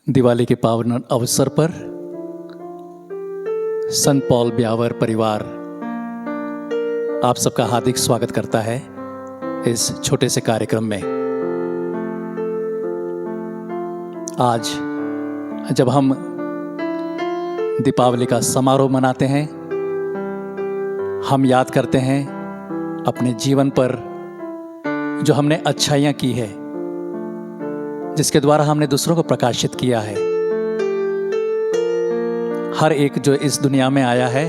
दिवाली के पावन अवसर पर संत पॉल ब्यावर परिवार आप सबका हार्दिक स्वागत करता है इस छोटे से कार्यक्रम में। आज जब हम दीपावली का समारोह मनाते हैं, हम याद करते हैं अपने जीवन पर जो हमने अच्छाइयाँ की है, जिसके द्वारा हमने दूसरों को प्रकाशित किया है। हर एक जो इस दुनिया में आया है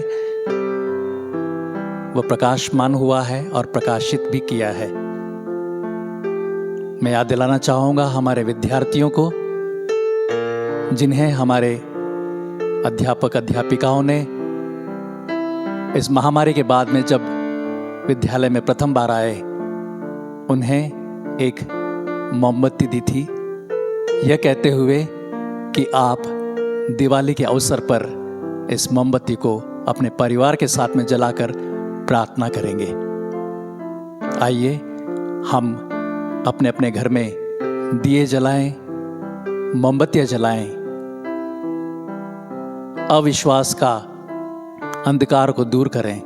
वो प्रकाशमान हुआ है और प्रकाशित भी किया है। मैं याद दिलाना चाहूँगा हमारे विद्यार्थियों को, जिन्हें हमारे अध्यापक अध्यापिकाओं ने इस महामारी के बाद में जब विद्यालय में प्रथम बार आए, उन्हें एक मोमबत्ती दी थी, यह कहते हुए कि आप दिवाली के अवसर पर इस मोमबत्ती को अपने परिवार के साथ में जलाकर प्रार्थना करेंगे। आइए हम अपने अपने घर में दिए जलाएं, मोमबत्तियां जलाएं, अविश्वास का अंधकार को दूर करें,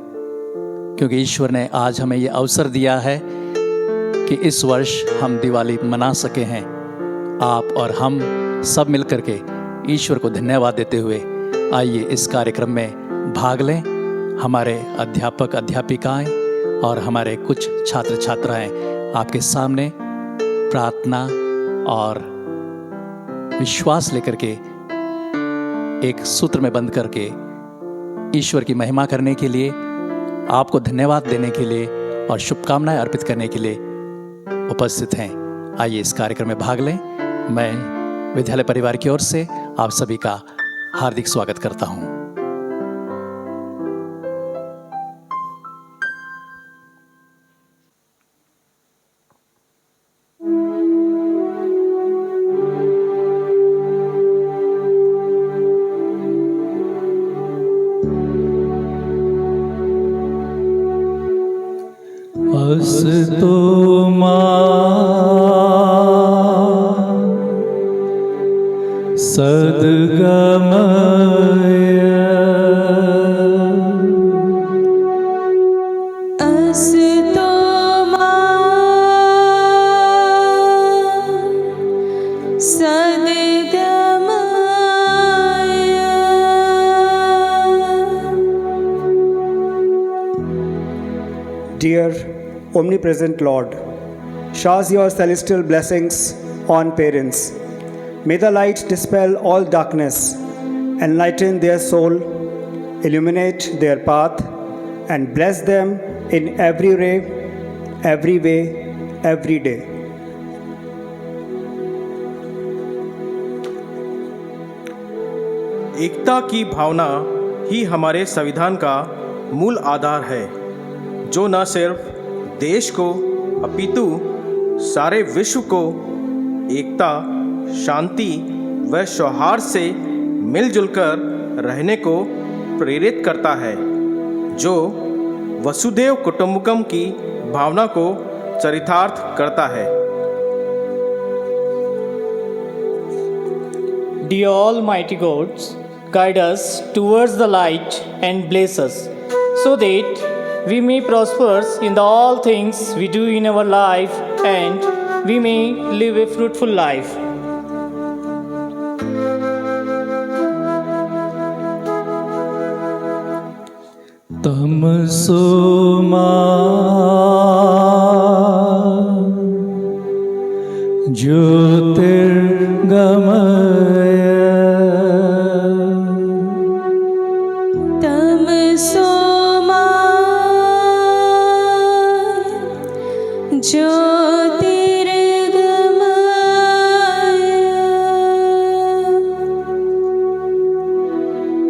क्योंकि ईश्वर ने आज हमें यह अवसर दिया है कि इस वर्ष हम दिवाली मना सके हैं। आप और हम सब मिलकर के ईश्वर को धन्यवाद देते हुए आइए इस कार्यक्रम में भाग लें। हमारे अध्यापक अध्यापिकाएं और हमारे कुछ छात्र छात्राएं आपके सामने प्रार्थना और विश्वास लेकर के एक सूत्र में बंद करके ईश्वर की महिमा करने के लिए, आपको धन्यवाद देने के लिए और शुभकामनाएं अर्पित करने के लिए उपस्थित हैं। आइए इस कार्यक्रम में भाग लें। मैं विद्यालय परिवार की ओर से आप सभी का हार्दिक स्वागत करता हूं। अस्तु सद्गमय अस्तु सद्गमय। Dear omnipresent Lord, showers your celestial blessings on parents. May the light dispel all darkness, enlighten their soul, illuminate their path, and bless them in every way, every day. एकता की भावना ही हमारे संविधान का मूल आधार है, जो न सिर्फ देश को अपितु सारे विश्व को एकता, शांति व सौहार्द से मिलजुल कर रहने को प्रेरित करता है, जो वसुधैव कुटुंबकम की भावना को चरितार्थ करता है। Dear Almighty God, guide us towards the light and bless us, so that we may prosper in all things we do in our life and we may live a fruitful life. तमसो मा ज्योतिर्गमय तमसो मा ज्योतिर्गमय।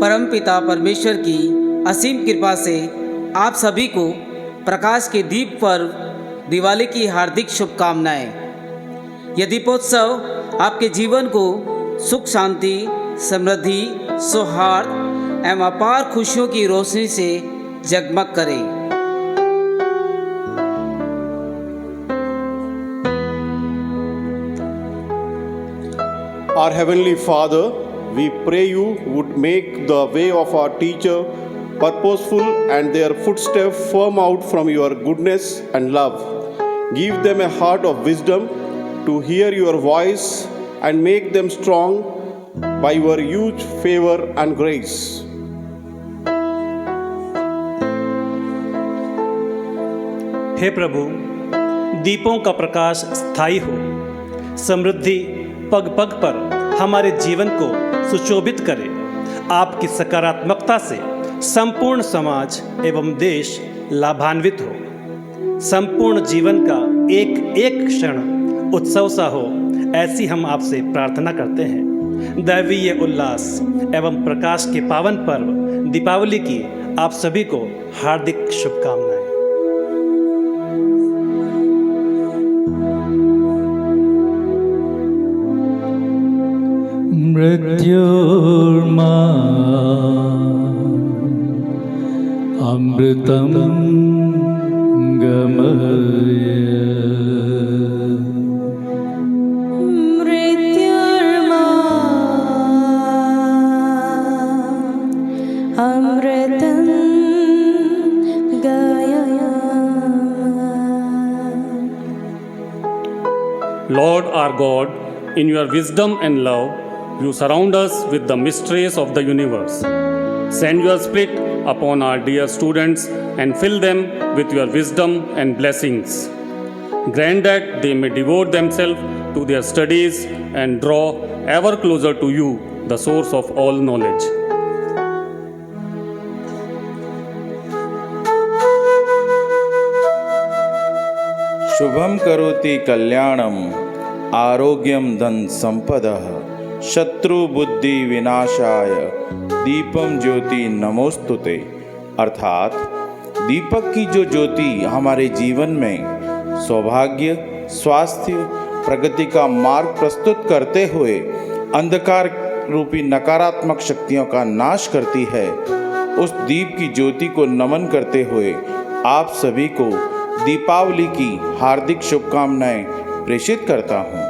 परमपिता परमेश्वर की असीम कृपा से आप सभी को प्रकाश के दीप पर्व दिवाली की हार्दिक शुभकामनाएं। यह दीपोत्सव आपके जीवन को सुख, शांति, समृद्धि, सौहार्द एवं अपार खुशियों की रोशनी से जगमग करे। Our Heavenly Father, we pray you would make the way of our teacher purposeful and their footsteps firm out from your goodness and love. Give them a heart of wisdom to hear your voice and make them strong by your huge favor and grace. हे प्रभु, दीपों का प्रकाश स्थायी हो, समृद्धि पग पग पर हमारे जीवन को सुशोभित करे। आपकी सकारात्मकता से संपूर्ण समाज एवं देश लाभान्वित हो। संपूर्ण जीवन का एक एक क्षण उत्सव सा हो, ऐसी हम आपसे प्रार्थना करते हैं। दैवीय उल्लास एवं प्रकाश के पावन पर्व दीपावली की आप सभी को हार्दिक शुभकामनाएं। मृत्युर्मा अमृतं गमय मृत्युर्मा अमृतं गमय। Lord our God, in your wisdom and love, you surround us with the mysteries of the universe. Send your Spirit upon our dear students and fill them with your wisdom and blessings. Grant that they may devote themselves to their studies and draw ever closer to you, the source of all knowledge. Shubham करोति कल्याणम आरोग्यम धन संपदः शत्रु बुद्धि विनाशाय दीपम ज्योति नमोस्तुते। अर्थात दीपक की जो ज्योति हमारे जीवन में सौभाग्य, स्वास्थ्य, प्रगति का मार्ग प्रस्तुत करते हुए अंधकार रूपी नकारात्मक शक्तियों का नाश करती है, उस दीप की ज्योति को नमन करते हुए आप सभी को दीपावली की हार्दिक शुभकामनाएं प्रेषित करता हूँ।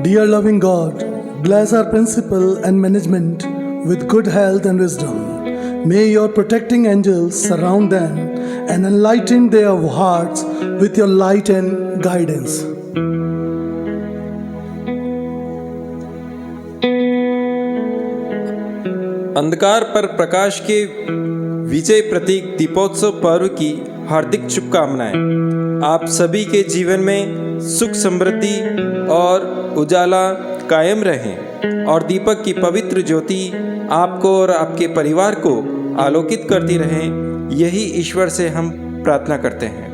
Dear loving God, bless our principal and management with good health and wisdom. May your protecting angels surround them and enlighten their hearts with your light and guidance. अंधकार पर प्रकाश के विजय प्रतीक दीपोत्सव पर्व की हार्दिक शुभकामनाएं। आप सभी के जीवन में सुख, समृद्धि और उजाला कायम रहें और दीपक की पवित्र ज्योति आपको और आपके परिवार को आलोकित करती रहें। यही ईश्वर से हम प्रार्थना करते हैं।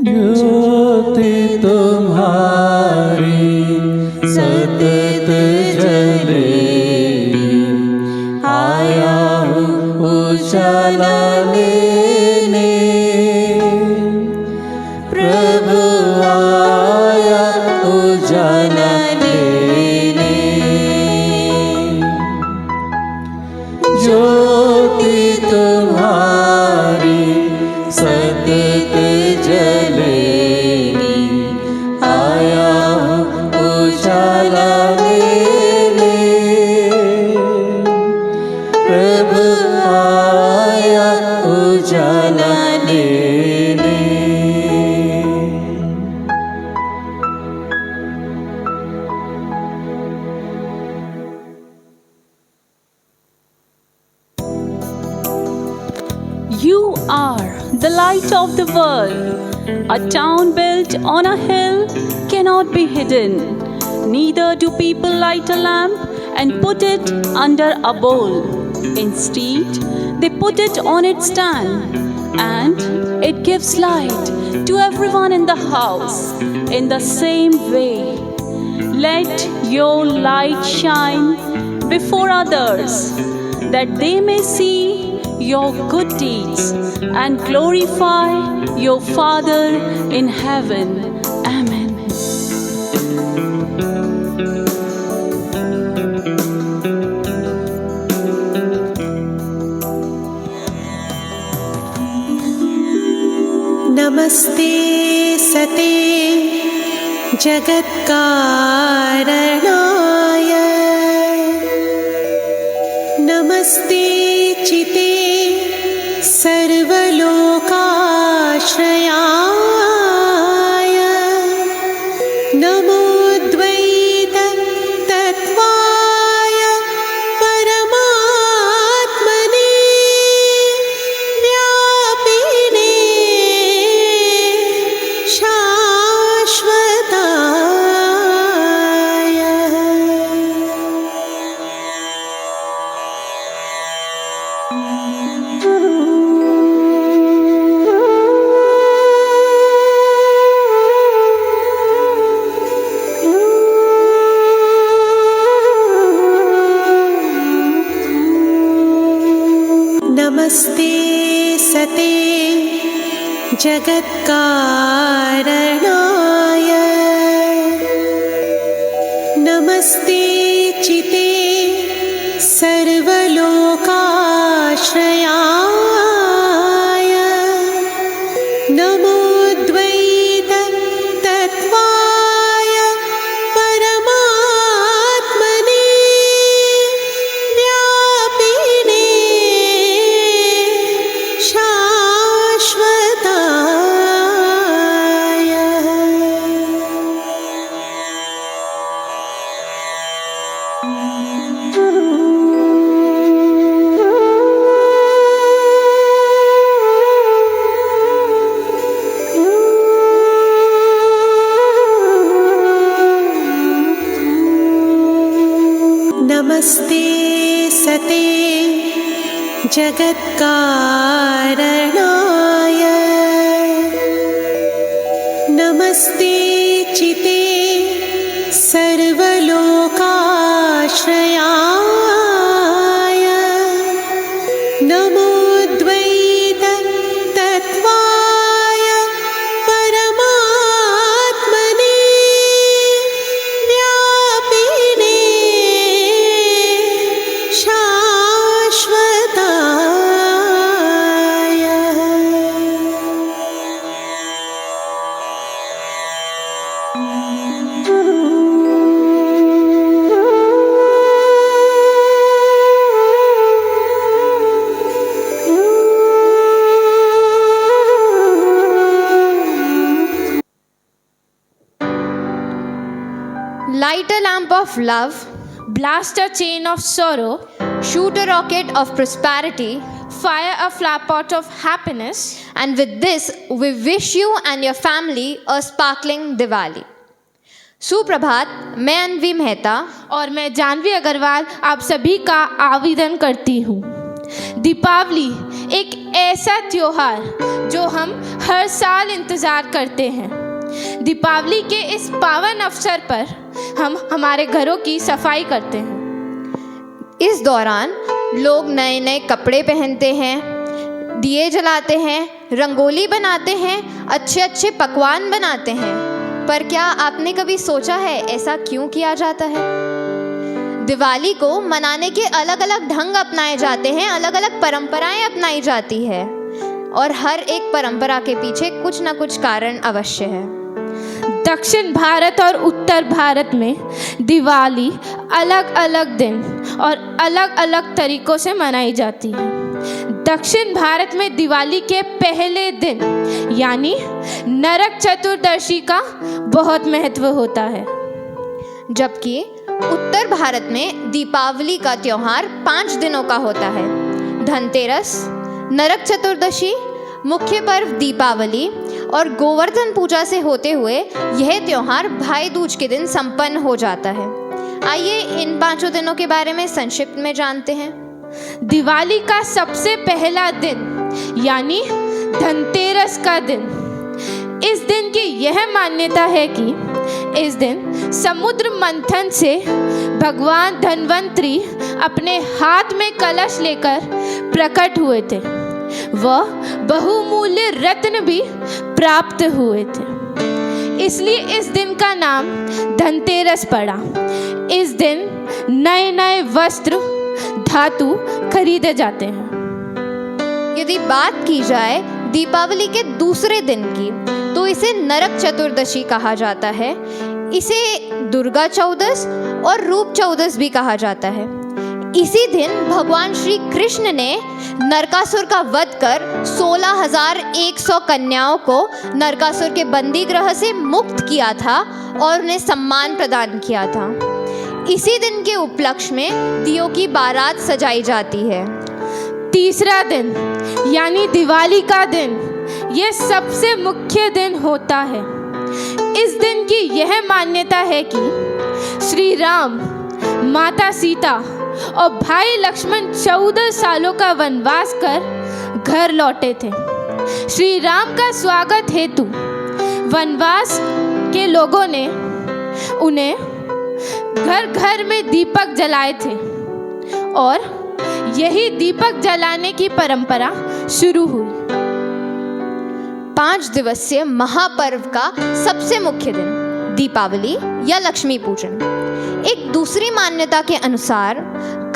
ज्योति तुम्हारी सतत जले, आया हूँ उजाला लेने। प्रभु आया उजाला लेने। ज्योति तुम्हारी सतत जलेगी, आया हूँ उजाला लेने। प्रभु आया उजाला लेने। You are the light of the world. A town built on a hill cannot be hidden. Neither do people light a lamp and put it under a bowl. Instead, they put it on its stand, and it gives light to everyone in the house. In the same way, let your light shine before others, that they may see your good deeds and glorify your Father in heaven. Amen. जगत्कारणाय नमस्ते चिते सर्वलोकाश्रयाय नमोद्वैत तत्त्वाय परमात्मने व्यापिने शाश्वताय नमस्ते सते जगत्कारणाय नमस्ते चिते सर्वलोकाश्रयाय नमोद्वैत तत्त्वाय परमात्मने व्यापिने शाश्वताय नमस्ते सते जगत्कारणाय नमस्ते चिते सर्वलोकाश्रयाय नमोद्वैत तत्त्वाय परमात्मने व्यापिने शाश्वताय Light a lamp of love, Blast a chain of sorrow, shoot a rocket of prosperity, fire a flower pot of happiness. and with this, we wish you and your family a sparkling Diwali. सुप्रभात, मैं अनवी मेहता और मैं जानवी अग्रवाल आप सभी का आवेदन करती हूँ। दीपावली एक ऐसा त्योहार जो हम हर साल इंतज़ार करते हैं। दीपावली के इस पावन अवसर पर हम हमारे घरों की सफाई करते हैं। इस दौरान लोग नए नए कपड़े पहनते हैं, दिए जलाते हैं, रंगोली बनाते हैं, अच्छे अच्छे पकवान बनाते हैं। पर क्या आपने कभी सोचा है ऐसा क्यों किया जाता है? दिवाली को मनाने के अलग अलग ढंग अपनाए जाते हैं, अलग अलग परंपराएं अपनाई जाती है और हर एक परंपरा के पीछे कुछ न कुछ कारण अवश्य है। दक्षिण भारत और उत्तर भारत में दिवाली अलग अलग दिन और अलग अलग तरीकों से मनाई जाती है। दक्षिण भारत में दिवाली के पहले दिन यानी नरक चतुर्दशी का बहुत महत्व होता है, जबकि उत्तर भारत में दीपावली का त्योहार 5 दिनों का होता है। धनतेरस, नरक चतुर्दशी, मुख्य पर्व दीपावली और गोवर्धन पूजा से होते हुए यह त्योहार भाई दूज के दिन संपन्न हो जाता है। आइए इन 5 दिनों के बारे में संक्षिप्त में जानते हैं। दिवाली का सबसे पहला दिन यानी धनतेरस का दिन, इस दिन की यह मान्यता है कि इस दिन समुद्र मंथन से भगवान धन्वंतरी अपने हाथ में कलश लेकर प्रकट हुए थे। वह बहुमूल्य रत्न भी प्राप्त हुए थे, इसलिए इस दिन का नाम धनतेरस पड़ा। इस दिन नए नए वस्त्र, धातु खरीदे जाते हैं। यदि बात की जाए दीपावली के दूसरे दिन की तो इसे नरक चतुर्दशी कहा जाता है। इसे दुर्गा चौदस और रूप चौदस भी कहा जाता है। इसी दिन भगवान श्री कृष्ण ने नरकासुर का वध कर 16,100 कन्याओं को नरकासुर के बंदी गृह से मुक्त किया था और उन्हें सम्मान प्रदान किया था। इसी दिन के उपलक्ष्य में दियों की बारात सजाई जाती है। तीसरा दिन यानी दिवाली का दिन, यह सबसे मुख्य दिन होता है। इस दिन की यह मान्यता है कि श्री राम, माता सीता और भाई लक्ष्मण 14 सालों का वनवास कर घर लौटे थे। श्री राम का स्वागत हेतु वनवास के लोगों ने उन्हें घर घर में दीपक जलाए थे और यही दीपक जलाने की परंपरा शुरू हुई। 5 दिवसीय महापर्व का सबसे मुख्य दिन दीपावली या लक्ष्मी पूजन। एक दूसरी मान्यता के अनुसार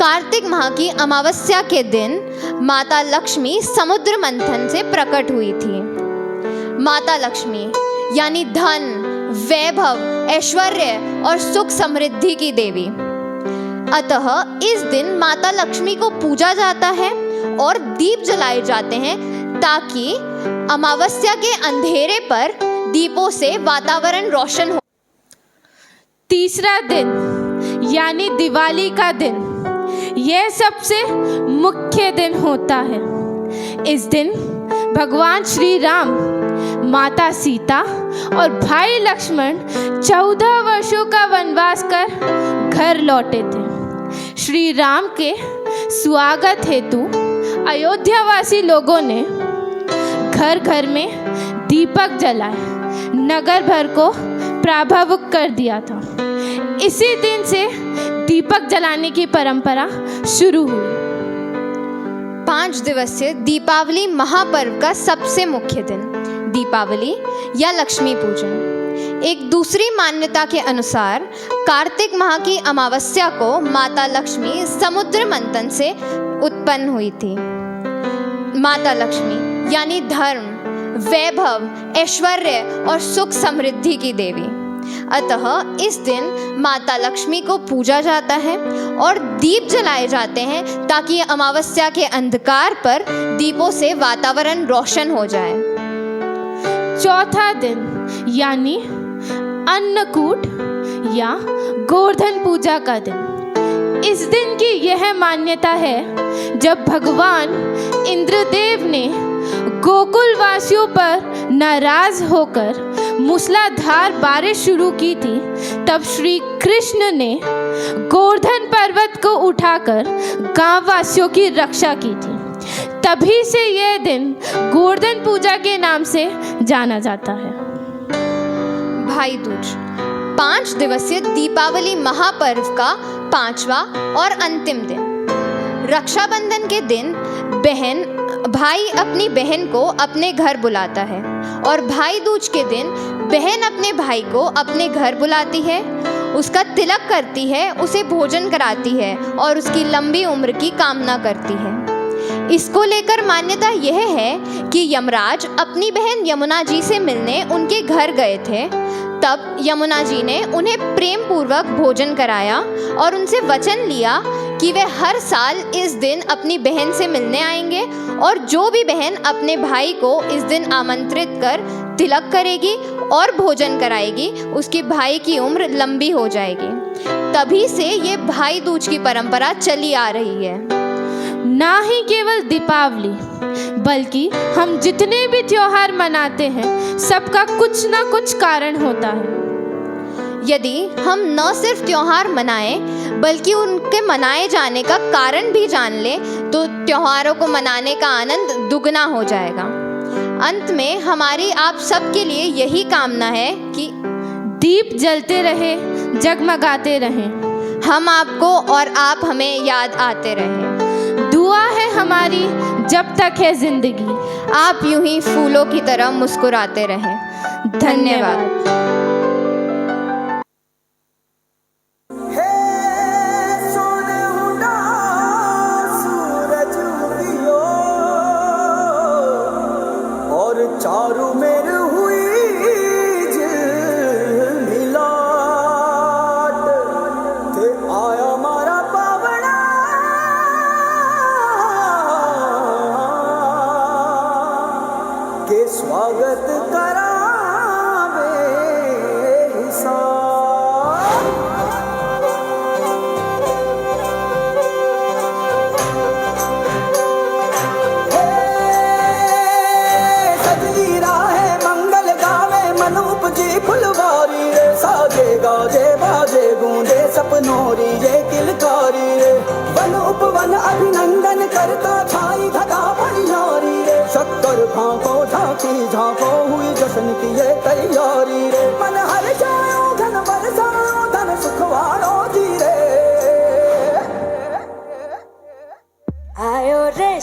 कार्तिक माह की अमावस्या के दिन माता लक्ष्मी समुद्र मंथन से प्रकट हुई थी। माता लक्ष्मी यानी धन, वैभव, ऐश्वर्य और सुख समृद्धि की देवी। अतः इस दिन माता लक्ष्मी को पूजा जाता है और दीप जलाए जाते हैं ताकि अमावस्या के अंधेरे पर दीपों से वातावरण रोशन हो। तीसरा दिन यानी दिवाली का दिन, यह सबसे मुख्य दिन होता है। इस दिन भगवान श्री राम, माता सीता और भाई लक्ष्मण 14 वर्षों का वनवास कर घर लौटे थे। श्री राम के स्वागत हेतु अयोध्यावासी लोगों ने घर घर में दीपक जलाए, नगर भर को प्रभावित कर दिया था। इसी दिन से दीपक जलाने की परंपरा शुरू हुई। 5 दिवसीय दीपावली महापर्व का सबसे मुख्य दिन दीपावली या लक्ष्मी पूजन। एक दूसरी मान्यता के अनुसार कार्तिक माह की अमावस्या को माता लक्ष्मी समुद्र मंथन से उत्पन्न हुई थी। माता लक्ष्मी यानी धर्म, वैभव, ऐश्वर्य और सुख समृद्धि की देवी। अतः इस दिन माता लक्ष्मी को पूजा जाता है और दीप जलाए जाते हैं ताकि अमावस्या के अंधकार पर दीपों से वातावरण रोशन हो जाए। चौथा दिन यानी अन्नकूट या गोवर्धन पूजा का दिन। इस दिन की यह मान्यता है जब भगवान इंद्रदेव ने गोकुल वासियों पर नाराज होकर मूसलाधार बारिश शुरू की थी, तब श्री कृष्ण ने गोवर्धन पर्वत को उठाकर गांव वासियों की रक्षा की थी। तभी से यह दिन गोवर्धन पूजा के नाम से जाना जाता है। भाई दूज 5 दिवसीय दीपावली महापर्व का 5वां और अंतिम दिन। रक्षाबंधन के दिन भाई अपनी बहन को अपने घर बुलाता है और भाई दूज के दिन बहन अपने भाई को अपने घर बुलाती है, उसका तिलक करती है, उसे भोजन कराती है और उसकी लंबी उम्र की कामना करती है। इसको लेकर मान्यता यह है कि यमराज अपनी बहन यमुना जी से मिलने उनके घर गए थे। तब यमुना जी ने उन्हें प्रेम पूर्वक भोजन कराया और उनसे वचन लिया कि वे हर साल इस दिन अपनी बहन से मिलने आएंगे और जो भी बहन अपने भाई को इस दिन आमंत्रित कर तिलक करेगी और भोजन कराएगी, उसके भाई की उम्र लंबी हो जाएगी। तभी से ये भाई दूज की परंपरा चली आ रही है। ना ही केवल दीपावली बल्कि हम जितने भी त्योहार मनाते हैं सबका कुछ ना कुछ कारण होता है। यदि हम न सिर्फ त्योहार मनाएं बल्कि उनके मनाए जाने का कारण भी जान लें तो त्योहारों को मनाने का आनंद दुगना हो जाएगा। अंत में हमारी आप सबके लिए यही कामना है कि दीप जलते रहे, जगमगाते रहें, हम आपको और आप हमें याद आते रहें। दुआ है हमारी जब तक है जिंदगी, आप यूं ही फूलों की तरह मुस्कुराते रहें। धन्यवाद। चारू मेर हुई मिला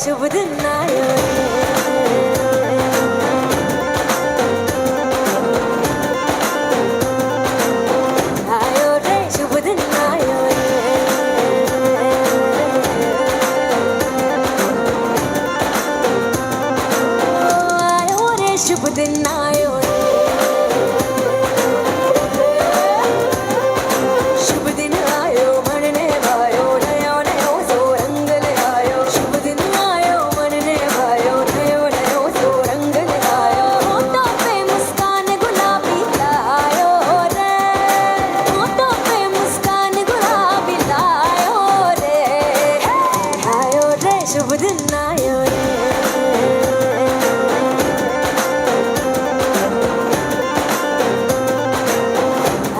शुभ दिन आयो रे शुभ दिन आयो रे शुभ दिन आयो शुभ दिन आयो मनने भायो नयो नयो सो रंग ले आयो शुभ दिन आयो मनने भायो नयो नयो सो रंग ले आयो होठों पे मुस्कान गुलाबी लायो रे होठों पे मुस्कान गुलाबी लायो रे आयो रे शुभ दिन आयो रे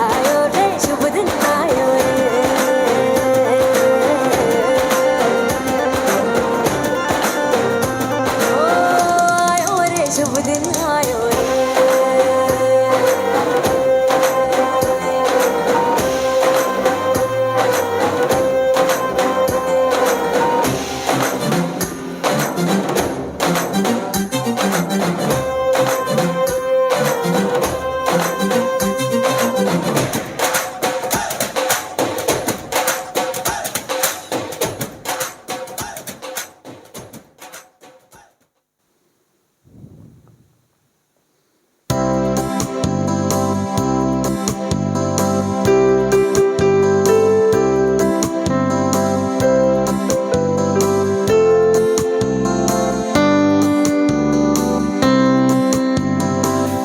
आयो रे शुभ दिन आयो आयो रे शुभ दिन आयो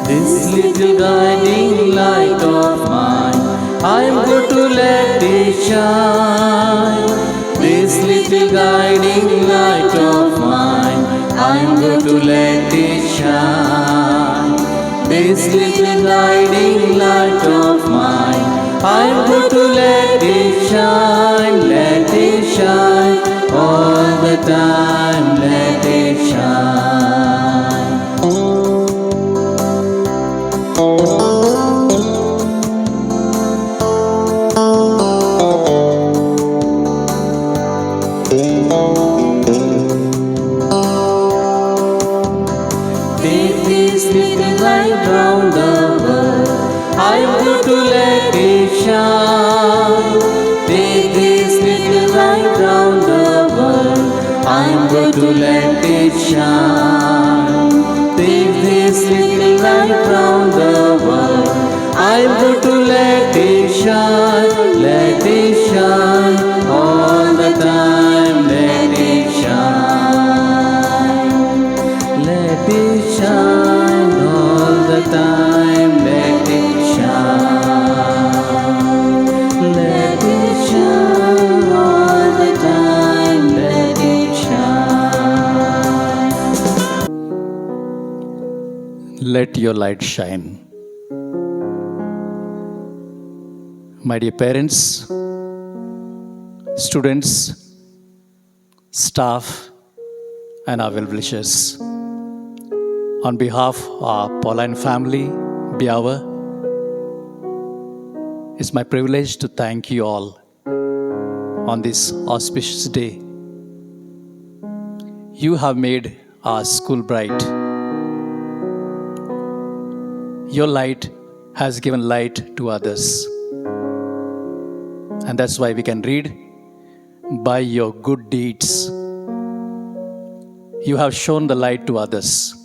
This little guiding light of mine, I'm going to let it shine. This little guiding light of mine, I'm going to let it shine. This little guiding light of mine, I'm going to let it shine all the time, let it shine. Take this little light round the world, I'm going to let it shine. Take this little light round the world, I'm going to let it shine. Take this little light round the world, I'm going to let it shine all the time, let it shine. Let it shine all the time, let it shine. Let it shine all the time, let it shine. Let your light shine. My dear parents, students, staff, and our well-wishers, on behalf of our Pauline family, Biawa, it's my privilege to thank you all on this auspicious day. You have made our school bright. Your light has given light to others. And that's why we can read, by your good deeds, you have shown the light to others.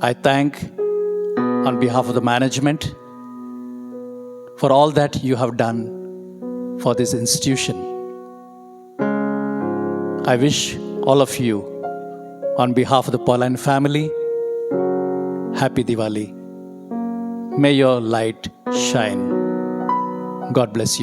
I thank on behalf of the management for all that you have done for this institution. I wish all of you, on behalf of the Pauline family, Happy Diwali. May your light shine. God bless you.